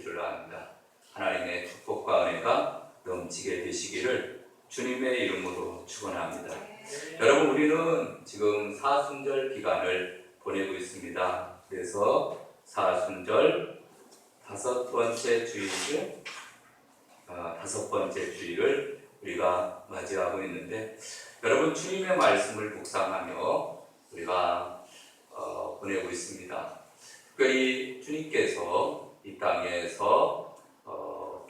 줄 압니다. 하나님의 축복과 은혜가 넘치게 되시기를 주님의 이름으로 축원합니다. 여러분, 우리는 지금 사순절 기간을 보내고 있습니다. 그래서 사순절 다섯 번째 주일을 우리가 맞이하고 있는데, 여러분, 주님의 말씀을 묵상하며 우리가 보내고 있습니다. 특별히 주님께서 이 땅에서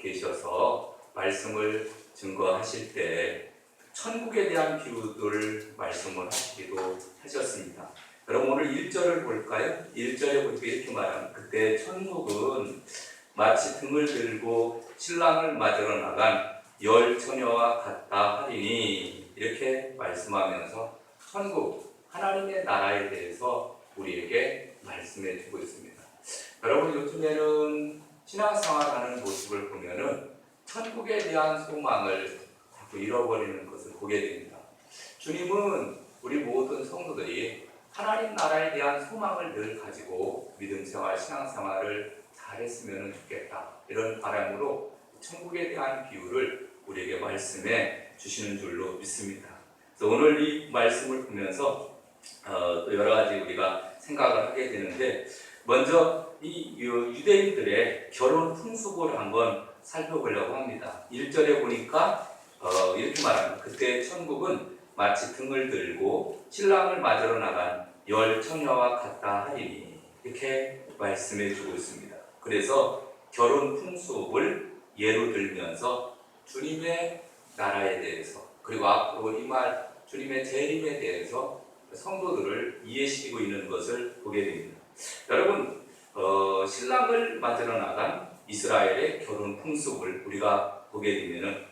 계셔서 말씀을 증거하실 때 천국에 대한 비유들 말씀을 하시기도 하셨습니다. 여러분, 오늘 1절을 볼까요? 1절에 보니까 이렇게 말합니다. 그때 천국은 마치 등을 들고 신랑을 맞으러 나간 열 처녀와 같다 하리니, 이렇게 말씀하면서 천국, 하나님의 나라에 대해서 우리에게 말씀해 주고 있습니다. 여러분, 요즘에는 신앙생활하는 모습을 보면은 천국에 대한 소망을 자꾸 잃어버리는 것을 보게 됩니다. 주님은 우리 모든 성도들이 하나님 나라에 대한 소망을 늘 가지고 믿음생활, 신앙생활을 잘했으면 좋겠다, 이런 바람으로 천국에 대한 비유를 우리에게 말씀해 주시는 줄로 믿습니다. 그래서 오늘 이 말씀을 보면서 또 여러 가지 우리가 생각을 하게 되는데, 먼저 이 유대인들의 결혼 풍습을 한번 살펴보려고 합니다. 1절에 보니까 이렇게 말합니다. 그때 천국은 마치 등을 들고 신랑을 맞으러 나간 열 처녀와 같다 하리니, 이렇게 말씀해 주고 있습니다. 그래서 결혼 풍습을 예로 들면서 주님의 나라에 대해서, 그리고 앞으로 이 말 주님의 재림에 대해서 성도들을 이해시키고 있는 것을 보게 됩니다. 여러분, 신랑을 맞으러 나간 이스라엘의 결혼 풍습을 우리가 보게 되면은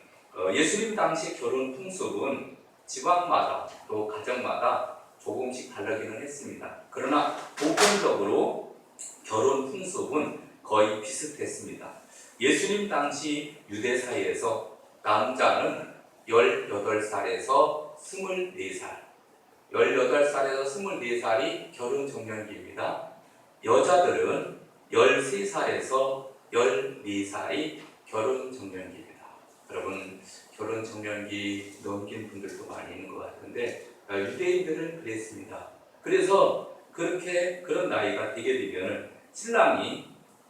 예수님 당시 결혼 풍습은 지방마다 또 가정마다 조금씩 다르기는 했습니다. 그러나 보편적으로 결혼 풍습은 거의 비슷했습니다. 예수님 당시 유대 사회에서 남자는 18살에서 24살, 18살에서 24살이 결혼 적령기입니다. 여자들은 13살에서 14살이 결혼 적령기입니다. 여러분, 결혼 적령기 넘긴 분들도 많이 있는 것 같은데, 유대인들은 그랬습니다. 그래서 그런 나이가 되게 되면 신랑이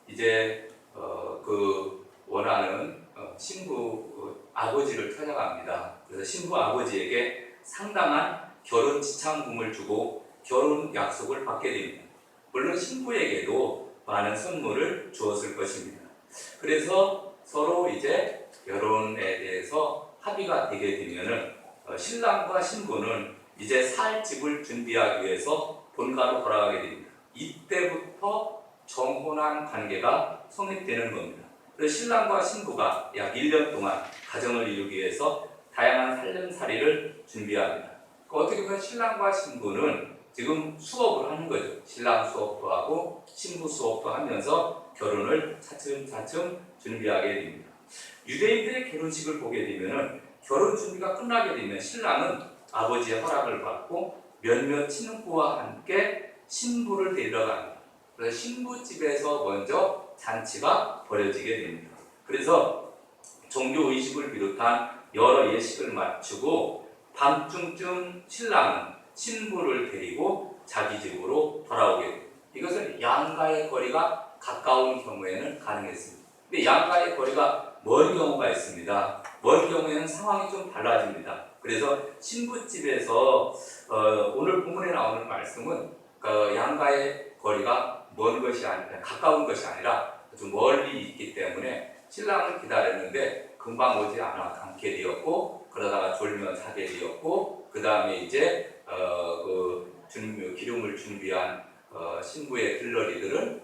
이제 그 원하는 신부 아버지를 찾아갑니다. 그래서 신부 아버지에게 상당한 결혼 지참금을 주고 결혼 약속을 받게 됩니다. 물론 신부에게도 많은 선물을 주었을 것입니다. 그래서 서로 이제 결혼에 대해서 합의가 되게 되면은 신랑과 신부는 이제 살 집을 준비하기 위해서 본가로 돌아가게 됩니다. 이때부터 정혼한 관계가 성립되는 겁니다. 그래서 신랑과 신부가 약 1년 동안 가정을 이루기 위해서 다양한 살림살이를 준비합니다. 어떻게 보면 신랑과 신부는 지금 수업을 하는 거죠. 신랑 수업도 하고 신부 수업도 하면서 결혼을 차츰차츰 준비하게 됩니다. 유대인들의 결혼식을 보게 되면 결혼 준비가 끝나게 되면 신랑은 아버지의 허락을 받고 몇몇 친구와 함께 신부를 데리러 갑니다. 그래서 신부집에서 먼저 잔치가 벌어지게 됩니다. 그래서 종교의식을 비롯한 여러 예식을 마치고 밤중쯤 신랑은 신부를 데리고 자기 집으로 돌아오게 됩니다. 이것은 양가의 거리가 가까운 경우에는 가능했습니다. 근데 양가의 거리가 먼 경우가 있습니다. 먼 경우에는 상황이 좀 달라집니다. 그래서 신부집에서 오늘 본문에 나오는 말씀은 양가의 거리가 먼 것이 아니라 가까운 것이 아니라 좀 멀리 있기 때문에 신랑을 기다렸는데 금방 오지 않게 되었고, 그러다가 졸면 자게 되었고, 그 다음에 이제 기름을 준비한 신부의 들러리들은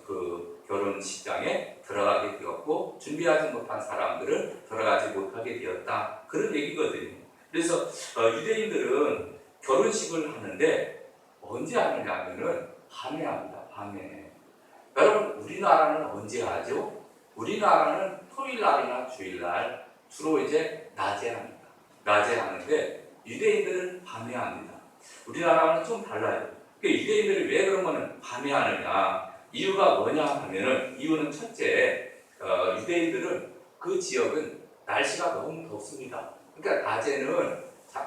그 결혼식장에 들어가게 되었고, 준비하지 못한 사람들은 들어가지 못하게 되었다, 그런 얘기거든요. 그래서 유대인들은 결혼식을 하는데 언제 하느냐면은 밤에 합니다. 밤에. 여러분, 우리나라는 언제 하죠? 우리나라는 토요일날이나 주일날 주로 이제 낮에 합니다. 낮에 하는데 유대인들은 밤에 합니다. 우리나라는 좀 달라요. 유대인들이 왜 그러면 밤에 하느냐? 이유가 뭐냐 하면은 이유는 첫째, 유대인들은 그 지역은 날씨가 너무 덥습니다. 그러니까 낮에는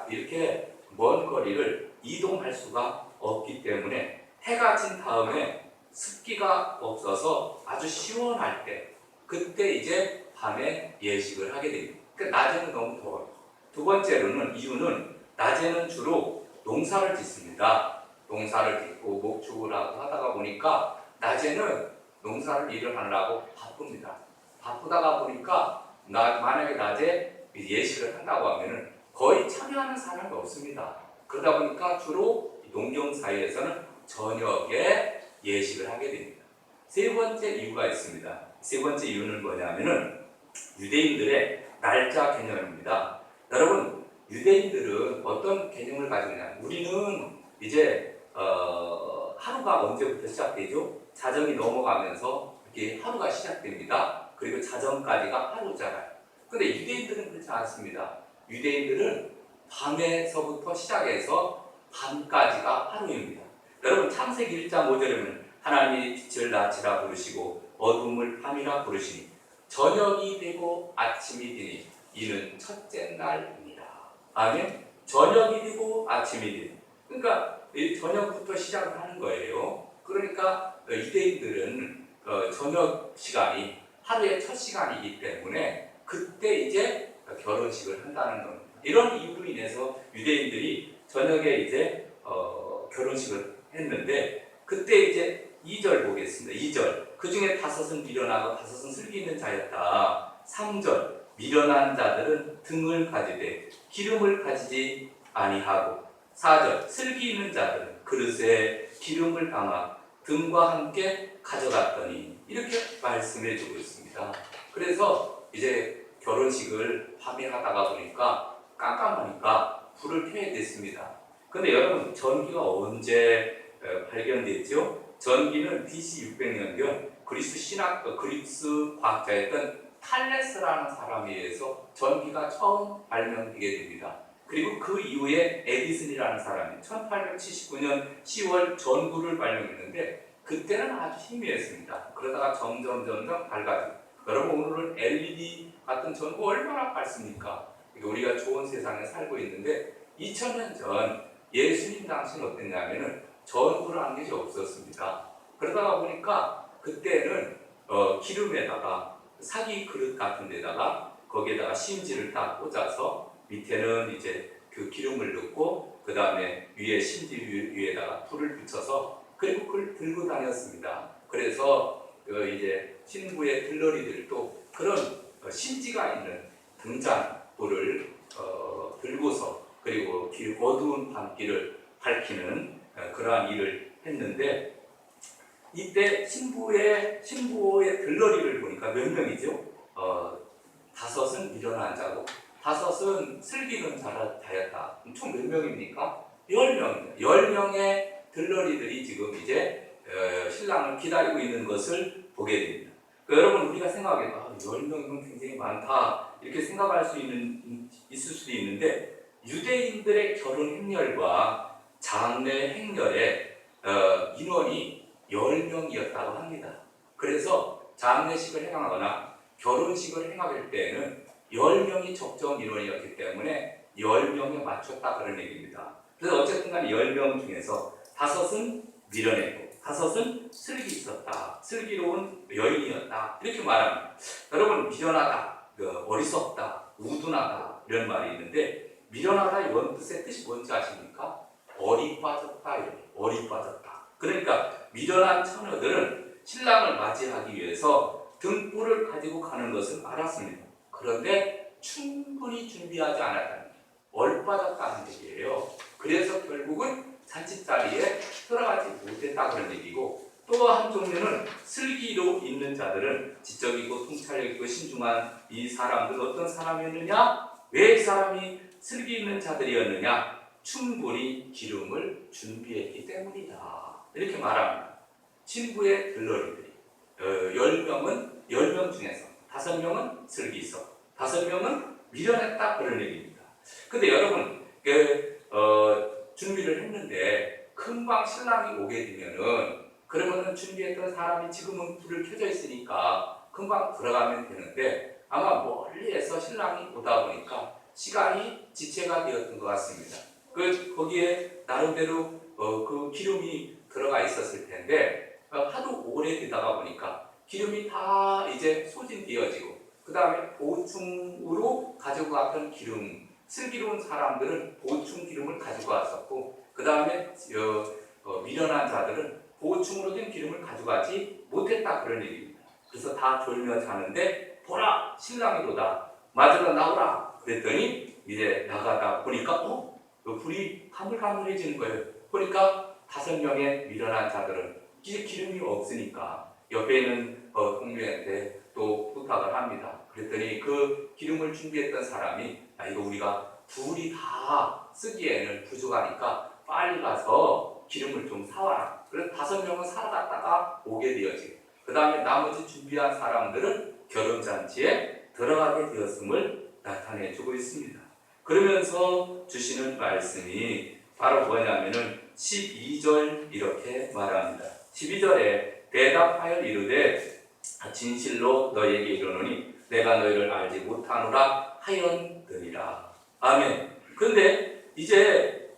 이렇게 먼 거리를 이동할 수가 없기 때문에 해가 진 다음에 습기가 없어서 아주 시원할 때 그때 이제 밤에 예식을 하게 됩니다. 그러니까 낮에는 너무 더워요. 두 번째로는 이유는 낮에는 주로 농사를 짓습니다. 농사를 짓고 목축을 하고 하다가 보니까 낮에는 농사를 일을 하느라고 바쁩니다. 바쁘다가 보니까 만약에 낮에 예식을 한다고 하면은 거의 참여하는 사람이 없습니다. 그러다 보니까 주로 농경 사회에서는 저녁에 예식을 하게 됩니다. 세 번째 이유가 있습니다. 세 번째 이유는 뭐냐면은 유대인들의 날짜 개념입니다. 여러분, 유대인들은 어떤 개념을 가지고 있냐? 우리는 이제 하루가 언제부터 시작되죠? 자정이 넘어가면서 이렇게 하루가 시작됩니다. 그리고 자정까지가 하루잖아요. 근데 유대인들은 그렇지 않습니다. 유대인들은 밤에서부터 시작해서 밤까지가 하루입니다. 여러분, 창세기 1장 5절에는 하나님이 빛을 낮이라 부르시고 어둠을 밤이라 부르시니 저녁이 되고 아침이 되니 이는 첫째 날입니다. 아멘. 저녁이 되고 아침이 되니, 그러니까 저녁부터 시작을 하는 거예요. 그러니까 유대인들은 저녁 시간이 하루의 첫 시간이기 때문에 그때 이제 결혼식을 한다는 겁니다. 이런 이유로 인해서 유대인들이 저녁에 이제 결혼식을 했는데, 그때 이제 2절 보겠습니다. 2절, 그 중에 5은 미련하고 5은 슬기 있는 자였다. 3절, 미련한 자들은 등을 가지되 기름을 가지지 아니하고, 4절, 슬기 있는 자들은 그릇에 기름을 담아 등과 함께 가져갔더니, 이렇게 말씀해 주고 있습니다. 그래서 이제 결혼식을 밤에 하다가 보니까 깜깜하니까 불을 켜야 됐습니다. 근데 여러분, 전기가 언제 발견됐죠? 전기는 BC 600년경 그리스 과학자였던 탈레스라는 사람에 의해서 전기가 처음 발명되게 됩니다. 그리고 그 이후에 에디슨이라는 사람이 1879년 10월 전구를 발명했는데, 그때는 아주 희미했습니다. 그러다가 점점 밝아지고, 여러분, 오늘은 LED 같은 전구 얼마나 밝습니까? 우리가 좋은 세상에 살고 있는데, 2000년 전 예수님 당시는 어땠냐면은 전구라는 것이 없었습니다. 그러다가 보니까 그때는 기름에다가 사기 그릇 같은 데다가 거기에다가 심지를 딱 꽂아서 밑에는 이제 그 기름을 넣고 그 다음에 위에 심지 위에다가 불을 붙여서 그리고 그걸 들고 다녔습니다. 그래서 이제 신부의 들러리들도 그런 심지가 있는 등잔불을 들고서 그리고 어두운 밤길을 밝히는 그러한 일을 했는데, 이때 신부의 들러리를 보니까 몇 명이죠? 5은 미련한 자고 5은 슬기는 자였다. 총 몇 명입니까? 10명입니다. 10명의 들러리들이 지금 이제 신랑을 기다리고 있는 것을 보게 됩니다. 그러니까 여러분, 우리가 생각해도 10명이면 굉장히 많다 이렇게 생각할 수 있을 수도 있는데, 유대인들의 결혼 행렬과 장례 행렬의 인원이 10명이었다고 합니다. 그래서 장례식을 행하거나 결혼식을 행할 때에는 10명이 적정 인원이었기 때문에 10명에 맞췄다, 그런 얘기입니다. 그래서 어쨌든 간에 10명 중에서 5은 미련했고 5은 슬기 있었다, 슬기로운 여인이었다, 이렇게 말합니다. 여러분, 미련하다, 어리석다, 우둔하다 이런 말이 있는데, 미련하다의 원뜻의 뜻이 뭔지 아십니까? 어리 빠졌다, 이렇게. 어리 빠졌다. 그러니까 미련한 처녀들은 신랑을 맞이하기 위해서 등불을 가지고 가는 것을 알았습니다. 그런데 충분히 준비하지 않았다는 거예요. 얼빠졌다는 얘기예요. 그래서 결국은 잔치자리에 들어가지 못했다, 그런 얘기고, 또 한 종류는 슬기로 있는 자들은 지적이고 통찰력 있고 신중한 이 사람들, 어떤 사람이었느냐? 왜 이 사람이 슬기 있는 자들이었느냐? 충분히 기름을 준비했기 때문이다, 이렇게 말합니다. 신부의 들러리들이 10명 중에서 5명은 슬기 있어, 5명은 미련했다, 그런 얘기입니다. 근데 여러분, 준비를 했는데 금방 신랑이 오게 되면은 그러면은 준비했던 사람이 지금은 불을 켜져 있으니까 금방 들어가면 되는데 아마 멀리에서 신랑이 오다 보니까 시간이 지체가 되었던 것 같습니다. 거기에 나름대로 그 기름이 들어가 있었을 텐데 하도 오래 되다가 보니까 기름이 다 이제 소진되어지고 그 다음에 보충으로 가지고 갔던 기름, 슬기로운 사람들은 보충 기름을 가지고 왔었고 그 다음에 미련한 자들은 보충으로 된 기름을 가져가지 못했다 그런 얘기입니다. 그래서 다 졸며 자는데 보라 신랑이로다 맞으러 나오라 그랬더니 이제 나가다 보니까 불이 가물가물해지는 거예요. 보니까 5명의 미련한 자들은 이제 기름이 없으니까 옆에 있는 동료한테 또 부탁을 합니다. 그랬더니 그 기름을 준비했던 사람이 이거 우리가 둘이 다 쓰기에는 부족하니까 빨리 가서 기름을 좀 사와라. 그래서 5명은 사러 갔다가 오게 되어지고 그 다음에 나머지 준비한 사람들은 결혼잔치에 들어가게 되었음을 나타내주고 있습니다. 그러면서 주시는 말씀이 바로 뭐냐면은 12절 이렇게 말합니다. 12절에 대답하여 이르되 진실로 너희에게 이르노니 내가 너희를 알지 못하노라 하였느니라. 아멘. 그런데 이제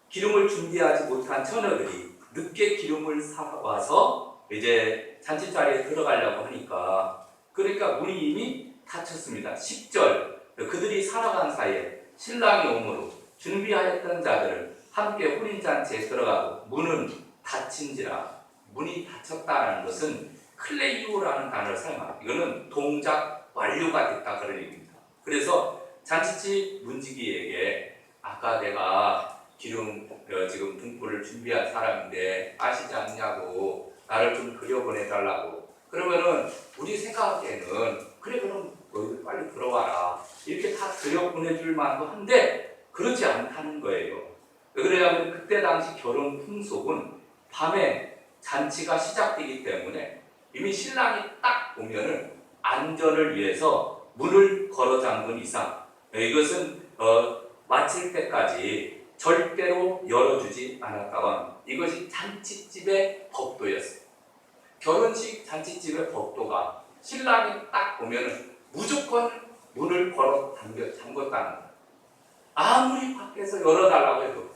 기름을 준비하지 못한 처녀들이 늦게 기름을 사와서 이제 잔치자리에 들어가려고 하니까 그러니까 문이 이미 닫혔습니다. 10절 그들이 살아간 사이에 신랑이 오므로 준비하였던 자들은 함께 혼인잔치에 들어가고 문은 닫힌지라. 문이 닫혔다는 것은 클레이오라는 단어를 사용합니다. 이거는 동작 완료가 됐다 그런 얘기입니다. 그래서 잔치집 문지기에게 아까 내가 기름 지금 등불을 준비한 사람인데 아시지 않냐고 나를 좀 그려보내달라고 그러면은 우리 생각에는 그래 그럼 너희들 빨리 들어와라 이렇게 다 그려보내줄 만도 한데 그렇지 않다는 거예요. 왜 그러냐면 그때 당시 결혼 풍속은 밤에 잔치가 시작되기 때문에 이미 신랑이 딱 오면은 안전을 위해서 문을 걸어 잠근 이상 이것은 마칠 때까지 절대로 열어주지 않았다건 이것이 잔치집의 법도였어요. 결혼식 잔치집의 법도가 신랑이 딱 오면은 무조건 문을 걸어 잠궜다는 거예요. 아무리 밖에서 열어달라고 해도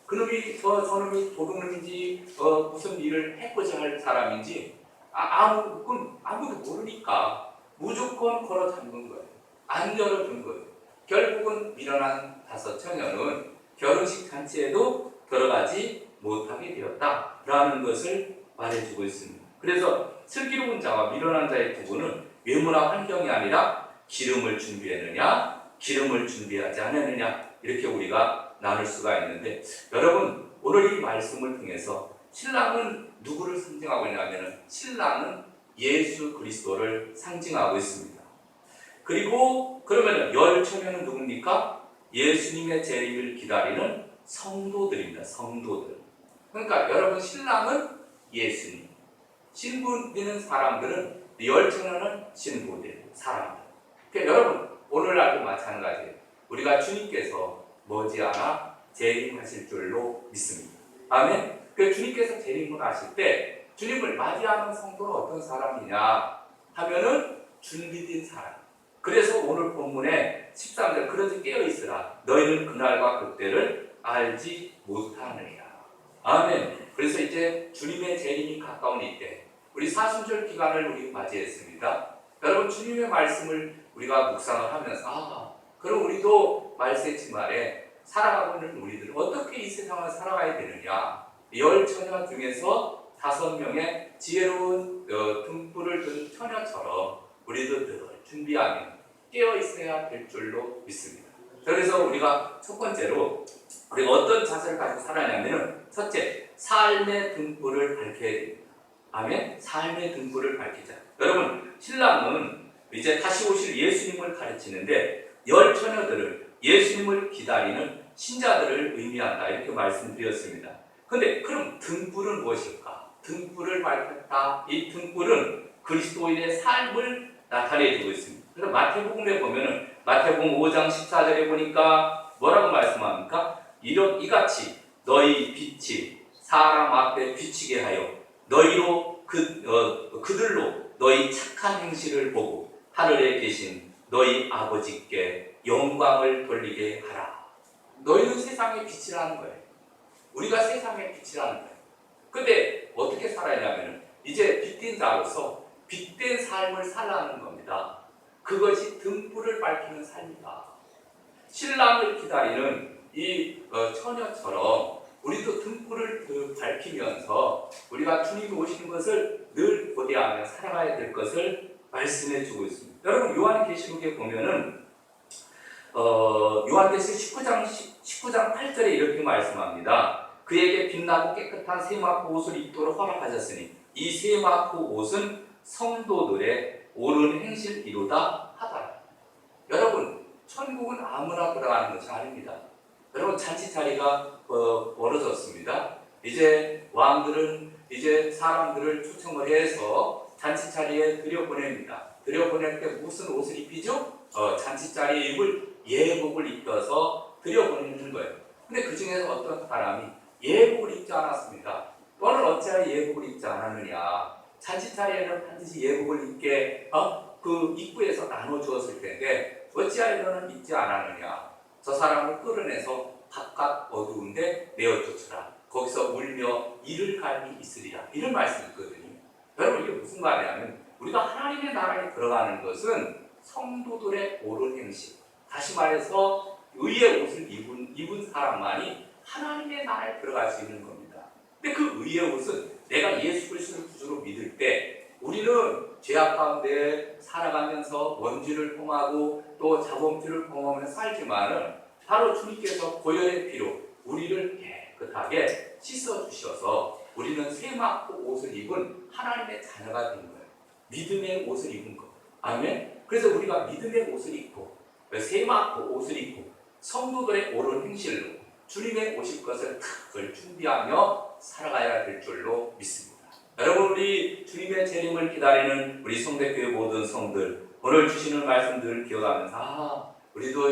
그놈이 저놈이 도둑놈인지 무슨 일을 해코지 할 사람인지 아무도 모르니까 무조건 걸어 잠근 거예요. 안 열어준 거예요. 결국은 미련한 5 처녀는 결혼식 잔치에도 들어가지 못하게 되었다라는 것을 말해주고 있습니다. 그래서 슬기로운 자와 미련한 자의 부분은 외모나 환경이 아니라 기름을 준비했느냐 기름을 준비하지 않았느냐 이렇게 우리가 나눌 수가 있는데 여러분 오늘 이 말씀을 통해서 신랑은 누구를 상징하고 있냐면 신랑은 예수 그리스도를 상징하고 있습니다. 그리고 그러면 10 처녀는 누굽니까? 예수님의 재림을 기다리는 성도들입니다. 성도들. 그러니까 여러분 신랑은 예수님, 신부되는 사람들은 10 처녀는 신부들, 사람들. 그러니까 여러분 오늘날도 마찬가지예요. 우리가 주님께서 머지않아 재림하실 줄로 믿습니다. 아멘. 그 주님께서 재림을 하실 때 주님을 맞이하는 성도는 어떤 사람이냐 하면은 준비된 사람. 그래서 오늘 본문에 13절 그러지 깨어있으라 너희는 그날과 그때를 알지 못하느니라. 아멘. 그래서 이제 주님의 재림이 가까운 이때 우리 사순절 기간을 우리 맞이했습니다. 여러분 주님의 말씀을 우리가 묵상을 하면서 그럼 우리도 말세지 말에 살아가고 있는 우리들 어떻게 이 세상을 살아가야 되느냐 10 처녀 중에서 5명의 지혜로운 등불을 든 처녀처럼 우리도 늘 준비하며 깨어 있어야 될 줄로 믿습니다. 그래서 우리가 첫 번째로 우리가 어떤 자세를 가지고 살아냐면은 첫째, 삶의 등불을 밝혀야 됩니다. 아멘. 삶의 등불을 밝히자. 여러분, 신랑은 이제 다시 오실 예수님을 가르치는데 10 처녀들은 예수님을 기다리는 신자들을 의미한다 이렇게 말씀드렸습니다. 근데 그럼 등불은 무엇일까? 등불을 밝혔다. 이 등불은 그리스도인의 삶을 나타내주고 있습니다. 그래서 마태복음에 보면은 마태복음 5장 14절에 보니까 뭐라고 말씀합니까? 이같이 너희 빛이 사람 앞에 비치게 하여 너희로 그들로 너희 착한 행실을 보고 하늘에 계신 너희 아버지께 영광을 돌리게 하라. 너희는 세상의 빛이라는 거예요. 우리가 세상의 빛이라는 거예요. 근데 어떻게 살아야냐면 이제 빛된 자로서 빛된 삶을 살라는 겁니다. 그것이 등불을 밝히는 삶이다. 신랑을 기다리는 이 처녀처럼 우리도 등불을 밝히면서 우리가 주님이 오시는 것을 늘 고대하며 살아가야 될 것을 말씀해 주고 있습니다. 여러분 요한계시록에 보면은 요한계시록 19장 8절에 이렇게 말씀합니다. 그에게 빛나고 깨끗한 세마포 옷을 입도록 허락하셨으니 이 세마포 옷은 성도들의 옳은 행실이로다 하더라. 여러분 천국은 아무나 들어가는 것이 아닙니다. 여러분 잔치 자리가 벌어졌습니다. 이제 왕들은 이제 사람들을 초청을 해서 잔치 자리에 들여보냅니다. 들여보낼 때 무슨 옷을 입히죠? 잔치 자리에 입을 예복을 입혀서 들여보내는 거예요. 근데 그 중에서 어떤 사람이 예복을 입지 않았습니다. 너는 어찌하여 예복을 입지 않았느냐? 잔치 자리에는 반드시 예복을 입게 그 입구에서 나눠주었을 텐데 어찌하여 너는 입지 않았느냐? 저 사람을 끌어내서 바깥 어두운데 내어쫓으라. 거기서 울며 이를 갈미 있으리라. 이런 말씀이 있거든요. 여러분 이게 무슨 말이냐면 우리가 하나님의 나라에 들어가는 것은 성도들의 옳은 행실, 다시 말해서 의의 옷을 입은 사람만이 하나님의 나라에 들어갈 수 있는 겁니다. 근데 그 의의 옷은 내가 예수 그리스도를 구주로 믿을 때 우리는 죄악 가운데 살아가면서 원죄를 범하고 또 자범죄를 범하면서 살지만은 바로 주님께서 보혈의 피로 우리를 깨끗하게 씻어주셔서 우리는 세마포 옷을 입은 하나님의 자녀가 된 거예요. 믿음의 옷을 입은 거. 아멘? 그래서 우리가 믿음의 옷을 입고 세마포 옷을 입고 성도들의 옳은 행실로 주님의 오실 것을 늘 준비하며 살아가야 될 줄로 믿습니다. 여러분 우리 주님의 재림을 기다리는 우리 성대교회 모든 성들 오늘 주시는 말씀들을 기억하면서 우리도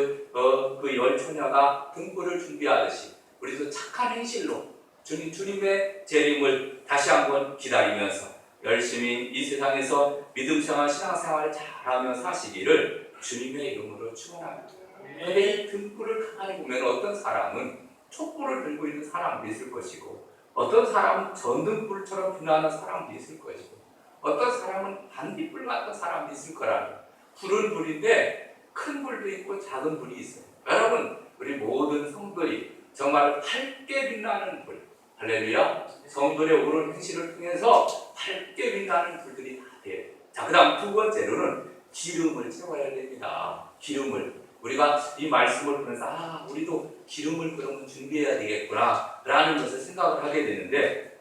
그 열 처녀가 등불을 준비하듯이 우리도 착한 행실로 주님의 재림을 다시 한번 기다리면서 열심히 이 세상에서 믿음생활, 신앙생활을 잘하며 사시기를 주님의 이름으로 축원합니다. 그런데 이 등불을 가만히 보면 어떤 사람은 촛불을 들고 있는 사람도 있을 것이고 어떤 사람은 전등불처럼 빛나는 사람도 있을 것이고 어떤 사람은 반딧불 같은 사람도 있을 거라는 불은 불인데 큰 불도 있고 작은 불이 있어요. 여러분 우리 모든 성도들이 정말 밝게 빛나는 불 할렐루야 성도의 옳은 행실을 통해서 밝게 빛나는 불들이 다 돼요. 자, 그 다음 두 번째로는 기름을 채워야 됩니다. 기름을 우리가 이 말씀을 보면서 우리도 기름을 그러면 준비해야 되겠구나 라는 것을 생각을 하게 되는데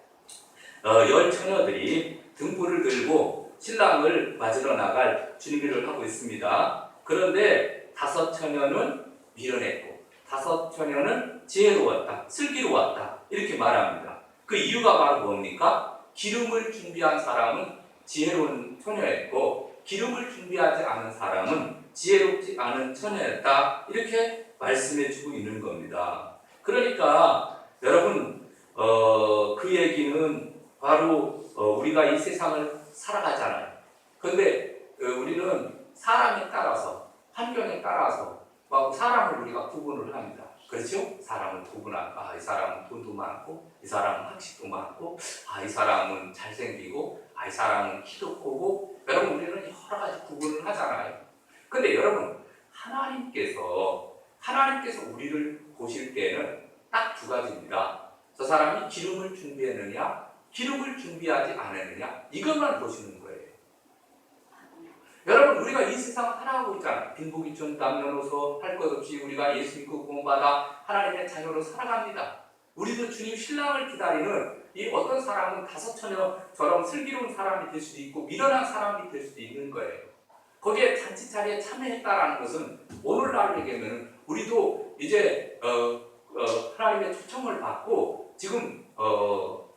열 처녀들이 등불을 들고 신랑을 맞으러 나갈 준비를 하고 있습니다. 그런데 다섯 처녀는 밀어냈고 다섯 처녀는 지혜로웠다, 슬기로웠다 이렇게 말합니다. 그 이유가 바로 뭡니까? 기름을 준비한 사람은 지혜로운 처녀였고 기름을 준비하지 않은 사람은 지혜롭지 않은 처녀였다 이렇게 말씀해 주고 있는 겁니다. 그러니까 여러분 그 얘기는 바로 우리가 이 세상을 살아가잖아요. 그런데 우리는 사람에 따라서 환경에 따라서 사람을 우리가 구분을 합니다. 그렇죠? 사람을 구분하고 이 사람은 돈도 많고 이 사람은 학식도 많고 이 사람은 잘생기고 이 사람은 키도 크고 여러분 우리는 여러 가지 구분을 하잖아요. 근데 여러분 하나님께서 우리를 보실 때는 딱 두 가지입니다. 저 사람이 기름을 준비했느냐 기름을 준비하지 않았느냐 이것만 보시는 거예요. 여러분 우리가 이 세상을 살아가고 있잖아요. 빈부귀천 남녀노소 할 것 없이 우리가 예수 믿고 구원받아 하나님의 자녀로 살아갑니다. 우리도 주님 신랑을 기다리는 이 어떤 사람은 다섯 처녀처럼 슬기로운 사람이 될 수도 있고 미련한 사람이 될 수도 있는 거예요. 거기에 잔치 자리에 참여했다라는 것은 오늘날 얘기하면 우리도 이제 하나님의 초청을 받고 지금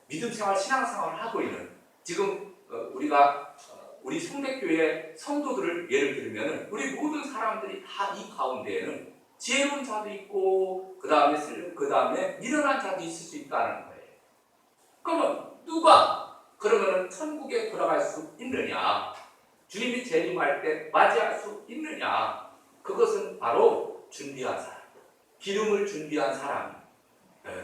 믿음생활, 신앙생활을 하고 있는 지금 우리 성대교회 성도들을 예를 들면 우리 모든 사람들이 다 이 가운데에는 지혜로운 자도 있고 그 다음에 미련한 자도 있을 수 있다는 거예요. 그러면 누가 그러면은 천국에 들어갈 수 있느냐? 주님이 재림할 때 맞이할 수 있느냐? 그것은 바로 준비한 사람, 기름을 준비한 사람,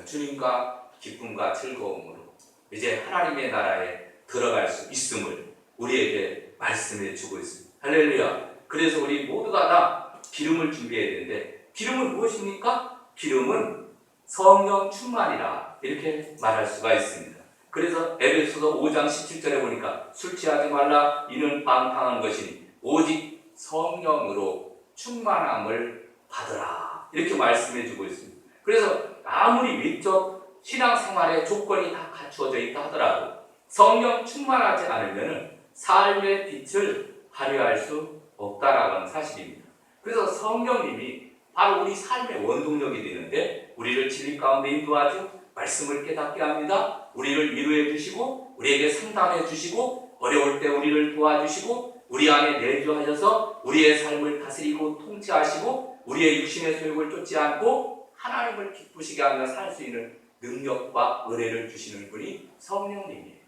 주님과 기쁨과 즐거움으로 이제 하나님의 나라에 들어갈 수 있음을 우리에게 말씀해 주고 있습니다. 할렐루야. 그래서 우리 모두가 다 기름을 준비해야 되는데, 기름은 무엇입니까? 기름은 성령 충만이라 이렇게 말할 수가 있습니다. 그래서 에베소서 5장 17절에 보니까 술 취하지 말라, 이는 방탕한 것이니 오직 성령으로 충만함을 받으라, 이렇게 말씀해 주고 있습니다. 그래서 아무리 외적 신앙생활의 조건이 다 갖추어져 있다 하더라도 성령 충만하지 않으면 삶의 빛을 발휘할 수 없다라는 사실입니다. 그래서 성령님이 바로 우리 삶의 원동력이 되는데, 우리를 진리 가운데 인도하죠. 말씀을 깨닫게 합니다. 우리를 위로해 주시고 우리에게 상담해 주시고 어려울 때 우리를 도와주시고 우리 안에 내주하셔서 우리의 삶을 다스리고 통치하시고 우리의 육신의 소욕을 쫓지 않고 하나님을 기쁘시게 하며 살 수 있는 능력과 은혜를 주시는 분이 성령님이에요.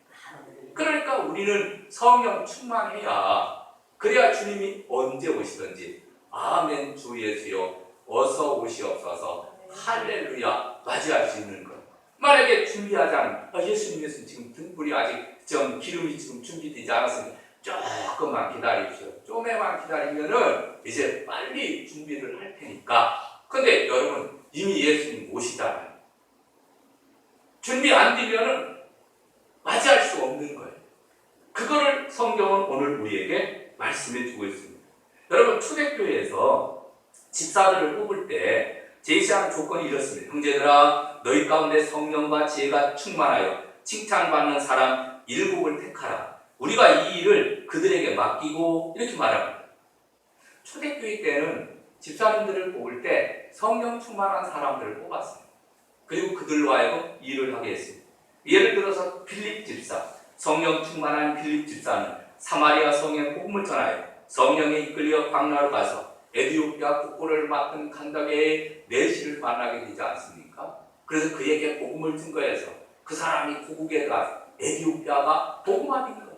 그러니까 우리는 성령 충만해야, 그래야 주님이 언제 오시든지 아멘 주 예수여 어서 오시옵소서 할렐루야 맞이할 수 있는 것. 만약에 준비하지 않으면 예수님께서 지금 등불이 아직 기름이 지금 준비되지 않았으면 조금만 기다리십시오. 좀만 기다리면은 이제 빨리 준비를 할 테니까. 근데 여러분 이미 예수님 오시잖아요. 준비 안 되면은 맞이할 수 없는 거예요. 그거를 성경은 오늘 우리에게 말씀해 주고 있습니다. 여러분 초대교회에서 집사들을 뽑을 때 제시하는 조건이 이렇습니다. 형제들아, 너희 가운데 성령과 지혜가 충만하여 칭찬받는 사람 7을 택하라. 우리가 이 일을 그들에게 맡기고, 이렇게 말합니다. 초대교회 때는 집사님들을 뽑을 때 성령 충만한 사람들을 뽑았어요. 그리고 그들로 하여금 일을 하게 했습니다. 예를 들어서 빌립 집사, 성령 충만한 빌립 집사는 사마리아 성에 복음을 전하여 성령에 이끌려 광야로 가서 에디오피아 국보를 맡은 칸다게의 내시를 만나게 되지 않습니까? 그래서 그에게 복음을 증거해서 그 사람이 고국에 가서 에디오피아가 복음화된 거예요.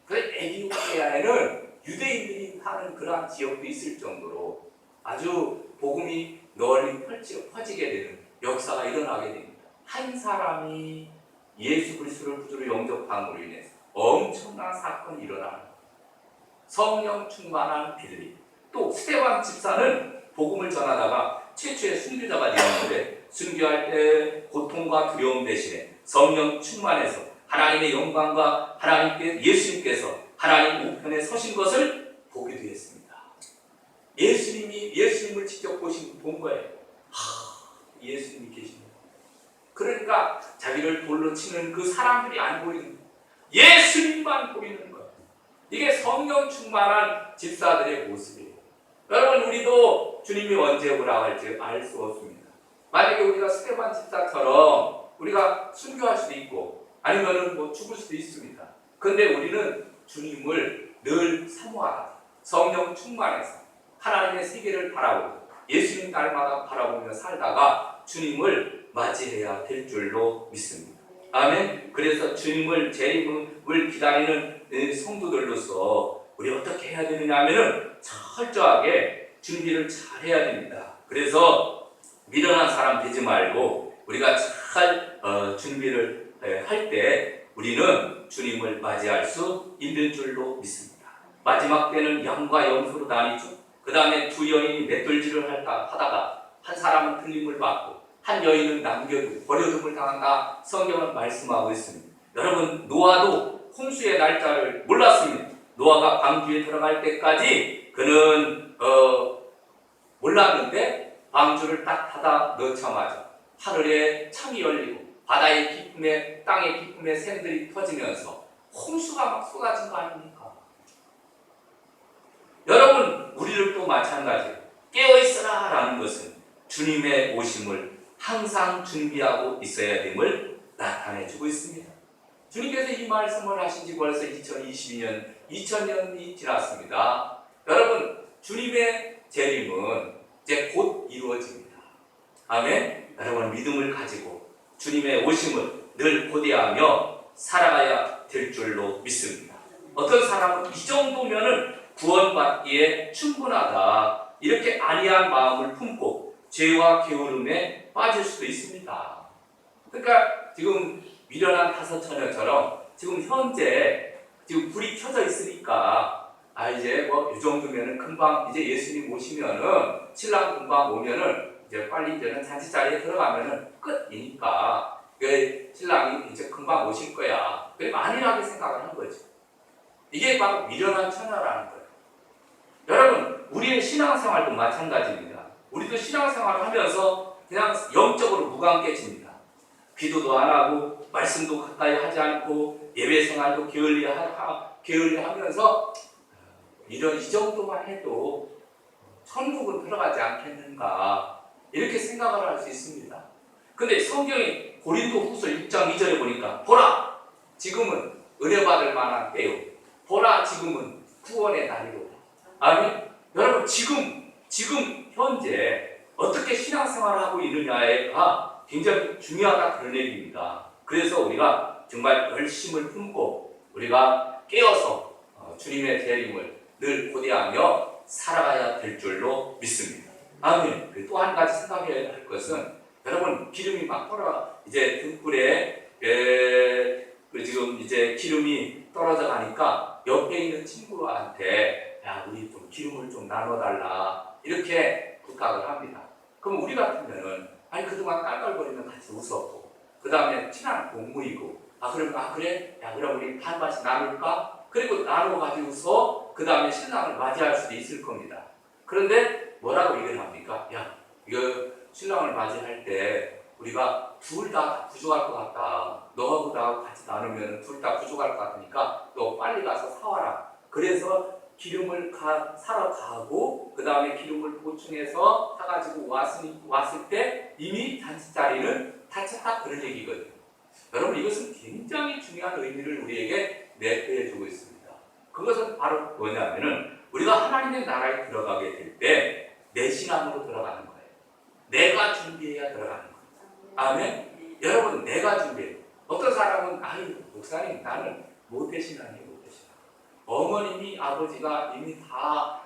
그래서 에디오피아에는 유대인들이 사는 그러한 지역도 있을 정도로 아주 복음이 널리 퍼지게 되는 역사가 일어나게 됩니다. 한 사람이 예수 그리스도를 구주로 영접함으로 인해서 엄청난 사건이 일어나는 거예요. 성령 충만한 빌립, 또 스데반 집사는 복음을 전하다가 최초의 순교자가 되었는데, 순교할 때 고통과 두려움 대신에 성령 충만해서 하나님의 영광과 예수님께서 하나님 우편에 서신 것을 보게 되었습니다. 예수님을 직접 본 거예요. 예수님이 계십니다. 그러니까 자기를 돌로 치는 그 사람들이 안 보이는 거예요. 예수님만 보이는 거예요. 이게 성령 충만한 집사들의 모습이에요. 여러분 우리도 주님이 언제 오라고 할지 알 수 없습니다. 만약에 우리가 스데반 집사처럼 우리가 순교할 수도 있고 아니면은 죽을 수도 있습니다. 근데 우리는 주님을 늘 사모하다, 성령 충만해서 하나님의 세계를 바라보고 예수님 날마다 바라보며 살다가 주님을 맞이해야 될 줄로 믿습니다. 아멘. 그래서 주님을 재림을 기다리는 성도들로서 우리 어떻게 해야 되느냐 하면은 철저하게 준비를 잘 해야 됩니다. 그래서 미련한 사람 되지 말고 우리가 잘 준비를 할 때 우리는 주님을 맞이할 수 있는 줄로 믿습니다. 마지막 때는 양과 염소로 나뉘죠. 그 다음에 두 여인이 맷돌질을 하다가 한 사람은 들림을 받고 한 여인은 버려둠을 당한다, 성경은 말씀하고 있습니다. 여러분 노아도 홍수의 날짜를 몰랐습니다. 노아가 방주에 들어갈 때까지 그는 몰랐는데 방주를 딱 닫아 넣자마자 하늘에 창이 열리고 바다의 깊음에, 땅의 깊음에 샘들이 터지면서 홍수가 막 쏟아진 거 아닙니까? 여러분 우리를 또 마찬가지예요. 깨어있으라 라는 것은 주님의 오심을 항상 준비하고 있어야 됨을 나타내주고 있습니다. 주님께서 이 말씀을 하신 지 벌써 2000년이 지났습니다. 여러분 주님의 재림은 이제 곧 이루어집니다. 아멘. 여러분 믿음을 가지고 주님의 오심을 늘 고대하며 살아가야 될 줄로 믿습니다. 어떤 사람은 이 정도면은 구원받기에 충분하다, 이렇게 안이한 마음을 품고 죄와 게으름에 빠질 수도 있습니다. 그러니까 지금 미련한 다섯 처녀처럼 지금 현재 지금 불이 켜져 있으니까 이제 뭐 이 정도면은 금방 이제 예수님 오시면은 신랑 금방 오면은 이제 빨리 이제는 잔치자리에 들어가면은 끝이니까 그 신랑이 이제 금방 오실 거야. 그래 안일하게 생각을 한 거죠. 이게 바로 미련한 처녀라는 거예요. 여러분, 우리의 신앙생활도 마찬가지입니다. 우리도 신앙생활을 하면서 그냥 영적으로 무관깨집니다. 기도도 안 하고 말씀도 가까이 하지 않고 예배생활도 게을리하면서 이런 이 정도만 해도 천국은 들어가지 않겠는가, 이렇게 생각을 할 수 있습니다. 근데 성경이 고린도후서 6장 2절에 보니까 보라 지금은 은혜 받을 만한 때요, 보라 지금은 구원의 날이로다. 아멘. 여러분, 지금 현재 어떻게 신앙생활을 하고 있느냐가 굉장히 중요하다, 그런 얘기입니다. 그래서 우리가 정말 열심을 품고 우리가 깨어서 주님의 재림을 늘 고대하며 살아가야 될 줄로 믿습니다. 아멘. 또 한 가지 생각해야 할 것은, 여러분, 기름이 막 이제 등불에 지금 이제 기름이 떨어져 가니까 옆에 있는 친구한테 야, 우리 좀 기름을 좀 나눠달라, 이렇게 부탁을 합니다. 그럼 우리 같으면은 그동안 깔깔거리면 같이 웃었고, 그 다음에 친한 동무이고, 그래? 야, 그럼 우리 반반씩 나눌까? 그리고 나눠가지고서 그 다음에 신랑을 맞이할 수도 있을 겁니다. 그런데 뭐라고 얘기를 합니까? 야, 이거 신랑을 맞이할 때 우리가 둘 다 부족할 것 같다. 너하고 나하고 같이 나누면 둘 다 부족할 것 같으니까 너 빨리 가서 사와라. 그래서 기름을 사러 가고, 그 다음에 기름을 보충해서 사가지고 왔을 때 이미 잔치자리는 다 찼다, 그런 얘기거든요. 여러분, 이것은 굉장히 중요한 의미를 우리에게 내포해주고 있습니다. 그것은 바로 뭐냐면은 우리가 하나님의 나라에 들어가게 될 때 내 신앙으로 들어가는 거예요. 내가 준비해야 들어가는 거예요. 아멘. 여러분, 내가 준비해요. 어떤 사람은 목사님 나는 모태신앙이에요. 어머님이 아버지가 이미 다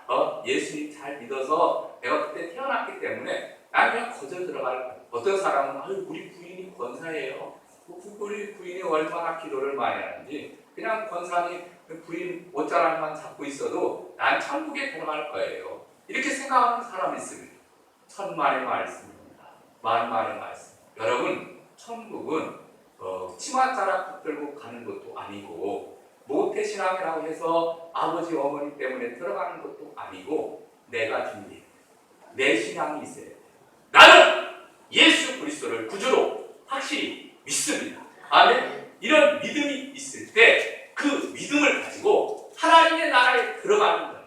예수님 잘 믿어서 내가 그때 태어났기 때문에 난 그냥 거절 들어갈 거예요. 어떤 사람은 우리 부인이 권사예요. 우리 부인이 얼마나 기도를 많이 하는지 그냥 권사님 부인 옷자락만 잡고 있어도 난 천국에 들어갈 거예요, 이렇게 생각하는 사람이 있습니다. 천만의 말씀입니다. 만만의 말씀. 여러분, 천국은 치맛자락 붙들고 가는 것도 아니고 모태신앙이라고 해서 아버지 어머니 때문에 들어가는 것도 아니고 내가 준비해. 내 신앙이 있어야 돼. 나는 예수 그리스도를 구주로 확실히 믿습니다. 아멘. 이런 믿음이 있을 때 그 믿음을 가지고 하나님의 나라에 들어가는 거예요.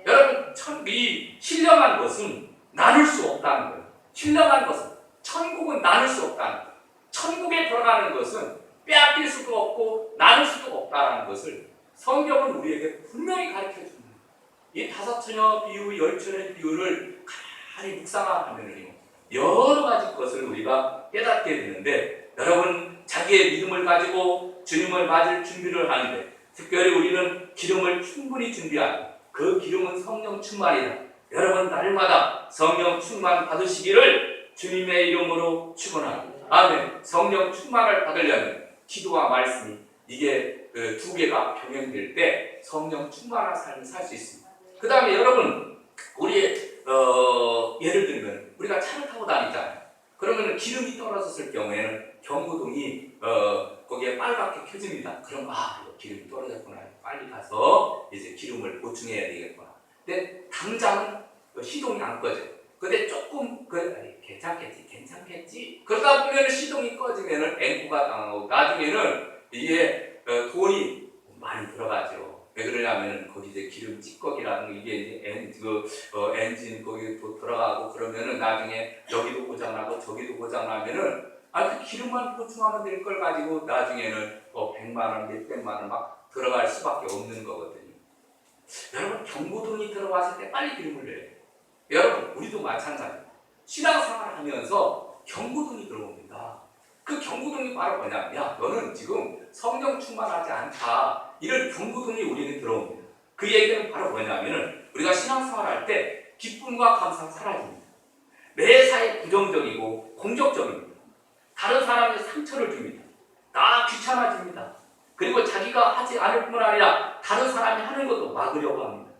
여러분, 이 신령한 것은 나눌 수 없다는 거예요. 신령한 것은, 천국은 나눌 수 없다는 거예요. 천국에 들어가는 것은 빼앗길 수도 없고 나눌 수도 없다는 것을 성경은 우리에게 분명히 가르쳐 줍니다. 이 다섯 처녀 비유, 열 처녀 비유를 가만히 묵상하면 여러 가지 것을 우리가 깨닫게 되는데, 여러분, 자기의 믿음을 가지고 주님을 맞을 준비를 하는데 특별히 우리는 기름을 충분히 준비하고, 그 기름은 성령 충만이다. 여러분, 날마다 성령 충만 받으시기를 주님의 이름으로 축원합니다. 아멘. 성령 충만을 받으려면 기도와 말씀이 이게 두 개가 병행될 때 성령 충만한 삶을 살 수 있습니다. 그 다음에 여러분, 우리의 예를 들면 우리가 차를 타고 다니잖아요. 그러면 기름이 떨어졌을 경우에는 경고등이 거기에 빨갛게 켜집니다. 그럼 이거 기름이 떨어졌구나. 빨리 가서 이제 기름을 보충해야 되겠구나. 근데 당장은 시동이 안 꺼져요. 근데 조금 괜찮겠지. 그러다 보면 시동이 꺼지면은 앵구가 당하고 나중에는 이게 돈이 많이 들어가죠. 왜 그러냐면은 거기 이제 기름 찌꺼기라든가 이게 이제 엔진 거기 들어가고 그러면은 나중에 여기도 고장나고 저기도 고장나면은 그 기름만 보충하면 될 걸 가지고 나중에는 100만 원, 몇백만 원 막 들어갈 수밖에 없는 거거든요. 여러분, 경고등이 들어왔을 때 빨리 기름을 내요. 여러분, 우리도 마찬가지입니다. 신앙생활을 하면서 경고등이 들어옵니다. 그 경고등이 바로 뭐냐면, 야, 너는 지금 성령 충만하지 않다. 이런 경고등이 우리는 들어옵니다. 그 얘기는 바로 뭐냐면은 우리가 신앙생활할 때 기쁨과 감사가 사라집니다. 매사에 부정적이고 공격적입니다. 다른 사람의 상처를 줍니다. 나 귀찮아집니다. 그리고 자기가 하지 않을 뿐 아니라 다른 사람이 하는 것도 막으려고 합니다.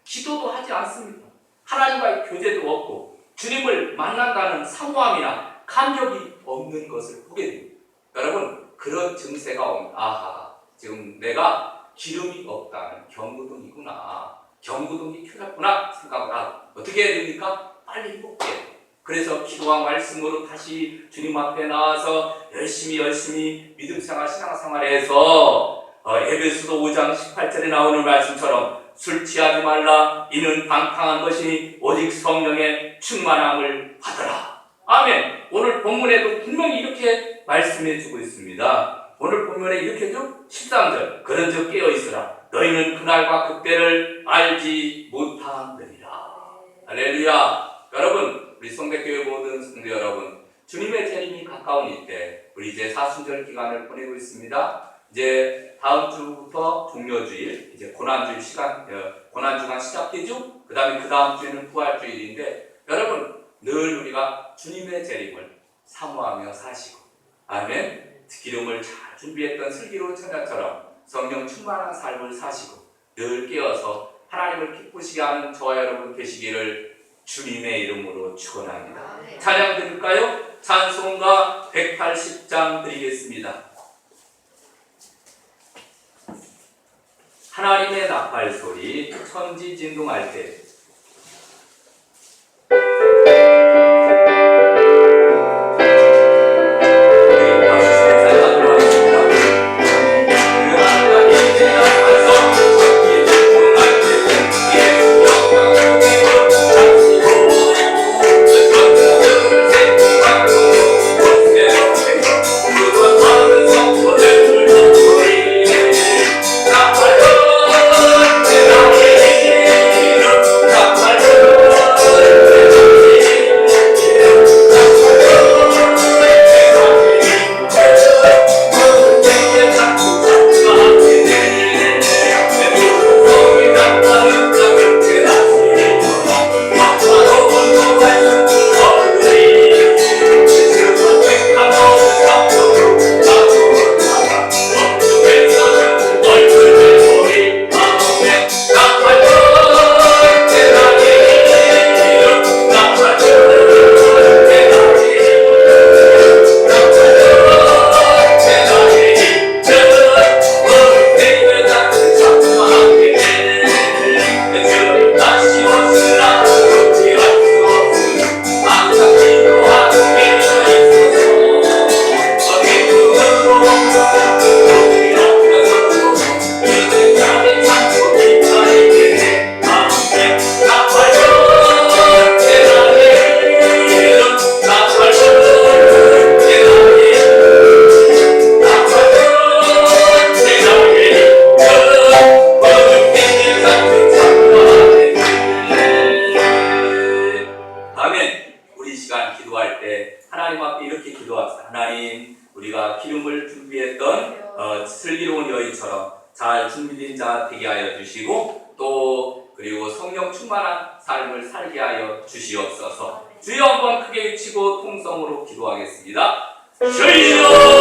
기도도 하지 않습니다. 하나님과의 교제도 없고 주님을 만난다는 사모함이나 감격이 없는 것을 보게 됩니다. 여러분, 그런 증세가 오면 아하, 지금 내가 기름이 없다는 경고등이구나, 경고등이 켜졌구나 생각을 하고 어떻게 해야 됩니까? 빨리 회복해야 돼요. 그래서 기도와 말씀으로 다시 주님 앞에 나와서 열심히 믿음생활, 신앙생활에서 에베소서 5장 18절에 나오는 말씀처럼 술 취하지 말라, 이는 방탕한 것이니 오직 성령의 충만함을 받아라. 아멘. 오늘 본문에도 분명히 이렇게 말씀해 주고 있습니다. 오늘 본문에 이렇게 좀 13절, 그런즉 깨어있으라, 너희는 그날과 그때를 알지 못하느니라. 할렐루야. 여러분, 우리 성백교회 모든 성도 여러분, 주님의 재림이 가까운 이때 우리 이제 사순절 기간을 보내고 있습니다. 이제 다음 주부터 종료주일, 이제 고난주일 시간, 고난주간 시작되죠? 그 다음 주에는 부활주일인데, 여러분, 늘 우리가 주님의 재림을 사모하며 사시고, 아멘. 기름을 잘 준비했던 슬기로운 처녀처럼 성령 충만한 삶을 사시고 늘 깨어서 하나님을 기쁘시게 하는 저와 여러분 되시기를 주님의 이름으로 축원합니다. 찬양 드릴까요? 찬송가 180장 드리겠습니다. 하나님의 나팔 소리, 천지 진동할 때. 슬기로운 여인처럼 잘 준비된 자 되게 하여 주시고, 또 그리고 성령 충만한 삶을 살게 하여 주시옵소서. 주여 한번 크게 외치고 통성으로 기도하겠습니다. 주여!